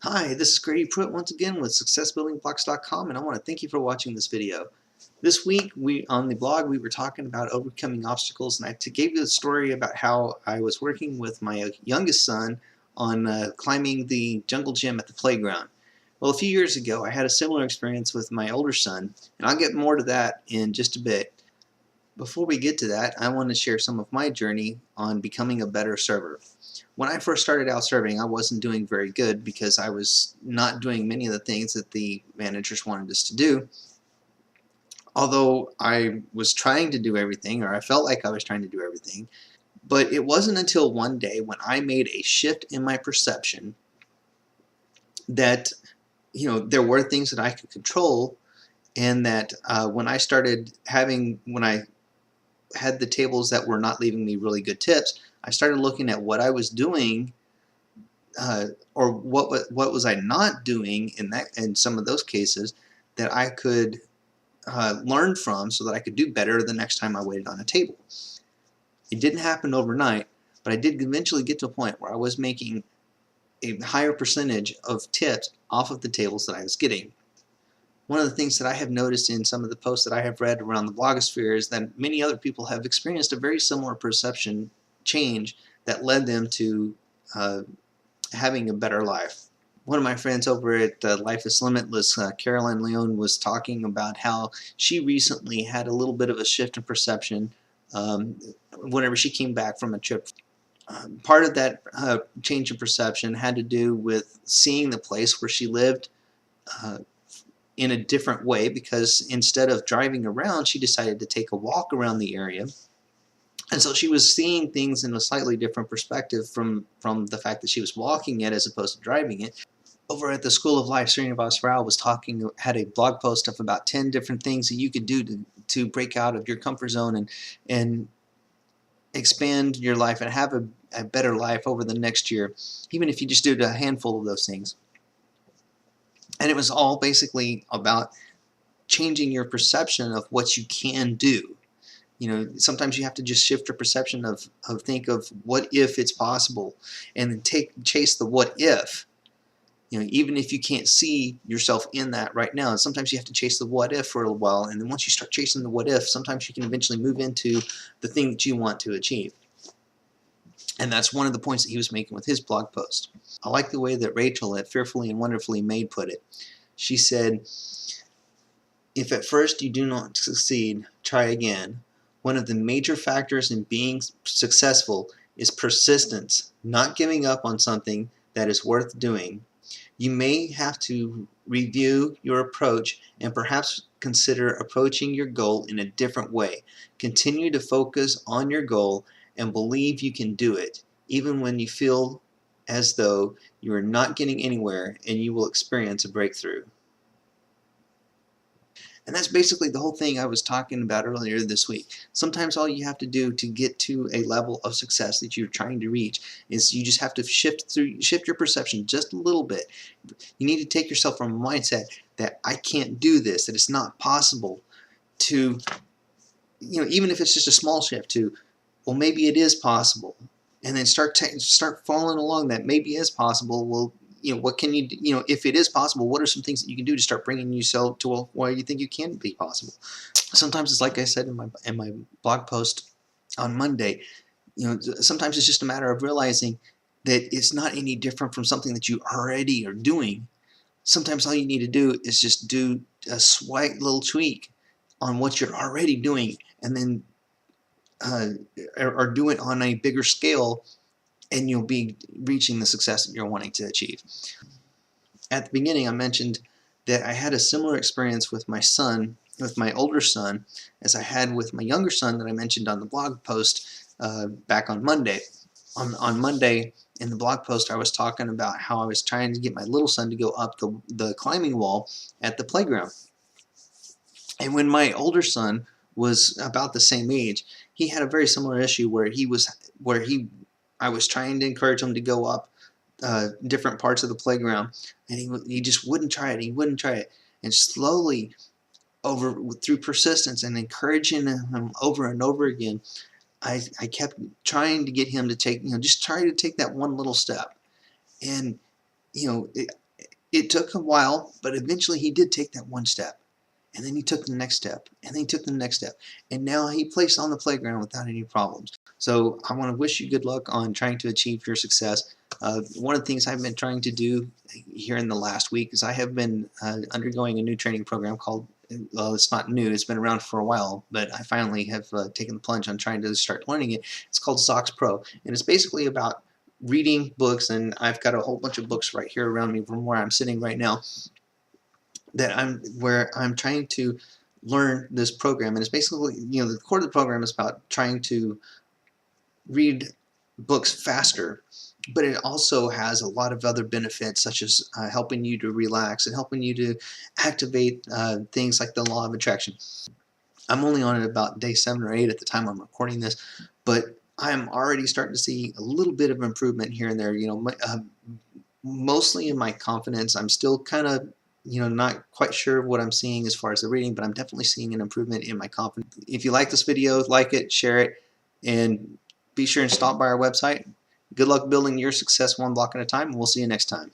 Hi, this is Grady Pruitt once again with SuccessBuildingBlocks.com, and I want to thank you for watching this video. This week, on the blog, we were talking about overcoming obstacles, and I gave you a story about how I was working with my youngest son on climbing the jungle gym at the playground. Well, a few years ago, I had a similar experience with my older son, and I'll get more to that in just a bit. Before we get to that, I want to share some of my journey on becoming a better server. When I first started out serving, I wasn't doing very good because I was not doing many of the things that the managers wanted us to do. Although I was trying to do everything, or I felt like I was trying to do everything, but it wasn't until one day when I made a shift in my perception that there were things that I could control, and that when I had the tables that were not leaving me really good tips, I started looking at what I was doing, or what was I not doing in some of those cases that I could learn from, so that I could do better the next time I waited on a table. It didn't happen overnight, but I did eventually get to a point where I was making a higher percentage of tips off of the tables that I was getting. One of the things that I have noticed in some of the posts that I have read around the blogosphere is that many other people have experienced a very similar perception change that led them to having a better life. One of my friends over at Life is Limitless, Caroline Leon, was talking about how she recently had a little bit of a shift in perception whenever she came back from a trip. Part of that change in perception had to do with seeing the place where she lived in a different way, because instead of driving around, she decided to take a walk around the area. And so she was seeing things in a slightly different perspective from the fact that she was walking it as opposed to driving it. Over at the Skool of Life, Srinivas Rao had a blog post of about 10 different things that you could do to break out of your comfort zone and expand your life and have a better life over the next year, even if you just did a handful of those things. And it was all basically about changing your perception of what you can do. Sometimes you have to just shift your perception of think of what if it's possible, and then chase the what if. Even if you can't see yourself in that right now, sometimes you have to chase the what if for a while, and then once you start chasing the what if, sometimes you can eventually move into the thing that you want to achieve. And that's one of the points that he was making with his blog post. I like the way that Rachel at Fearfully and Wonderfully Made put it. She said, "If at first you do not succeed, try again. One of the major factors in being successful is persistence, not giving up on something that is worth doing. You may have to review your approach and perhaps consider approaching your goal in a different way. Continue to focus on your goal and believe you can do it, even when you feel as though you are not getting anywhere, and you will experience a breakthrough." And that's basically the whole thing I was talking about earlier this week. Sometimes all you have to do to get to a level of success that you're trying to reach is you just have to shift your perception just a little bit. You need to take yourself from a mindset that I can't do this, that it's not possible, to, even if it's just a small shift, to, well, maybe it is possible. And then start following along that maybe it is possible. Well, what can you do? If it is possible, what are some things that you can do to start bringing yourself to where you think you can be possible? Sometimes it's like I said in my blog post on Monday. Sometimes it's just a matter of realizing that it's not any different from something that you already are doing. Sometimes all you need to do is just do a slight little tweak on what you're already doing, and then or do it on a bigger scale, and you'll be reaching the success that you're wanting to achieve. At the beginning, I mentioned that I had a similar experience with my older son, as I had with my younger son that I mentioned on the blog post back on Monday. On Monday, in the blog post, I was talking about how I was trying to get my little son to go up the climbing wall at the playground. And when my older son was about the same age, he had a very similar issue where I was trying to encourage him to go up different parts of the playground, and he just wouldn't try it. He wouldn't try it. And slowly, through persistence and encouraging him over and over again, I kept trying to get him to just try to take that one little step. And It took a while, but eventually he did take that one step. And then he took the next step, and then he took the next step. And now he plays on the playground without any problems. So I want to wish you good luck on trying to achieve your success. One of the things I've been trying to do here in the last week is I have been undergoing a new training program called, well, it's not new, it's been around for a while, but I finally have taken the plunge on trying to start learning it. It's called Zox Pro, and it's basically about reading books, and I've got a whole bunch of books right here around me from where I'm sitting right now that I'm trying to learn this program. And it's basically, the core of the program is about trying to read books faster, but it also has a lot of other benefits, such as helping you to relax and helping you to activate things like the law of attraction. I'm only on it about day 7 or 8 at the time I'm recording this, but I'm already starting to see a little bit of improvement here and there. Mostly in my confidence. I'm still kind of, not quite sure what I'm seeing as far as the reading, but I'm definitely seeing an improvement in my confidence. If you like this video, like it, share it, and be sure and stop by our website. Good luck building your success one block at a time, and we'll see you next time.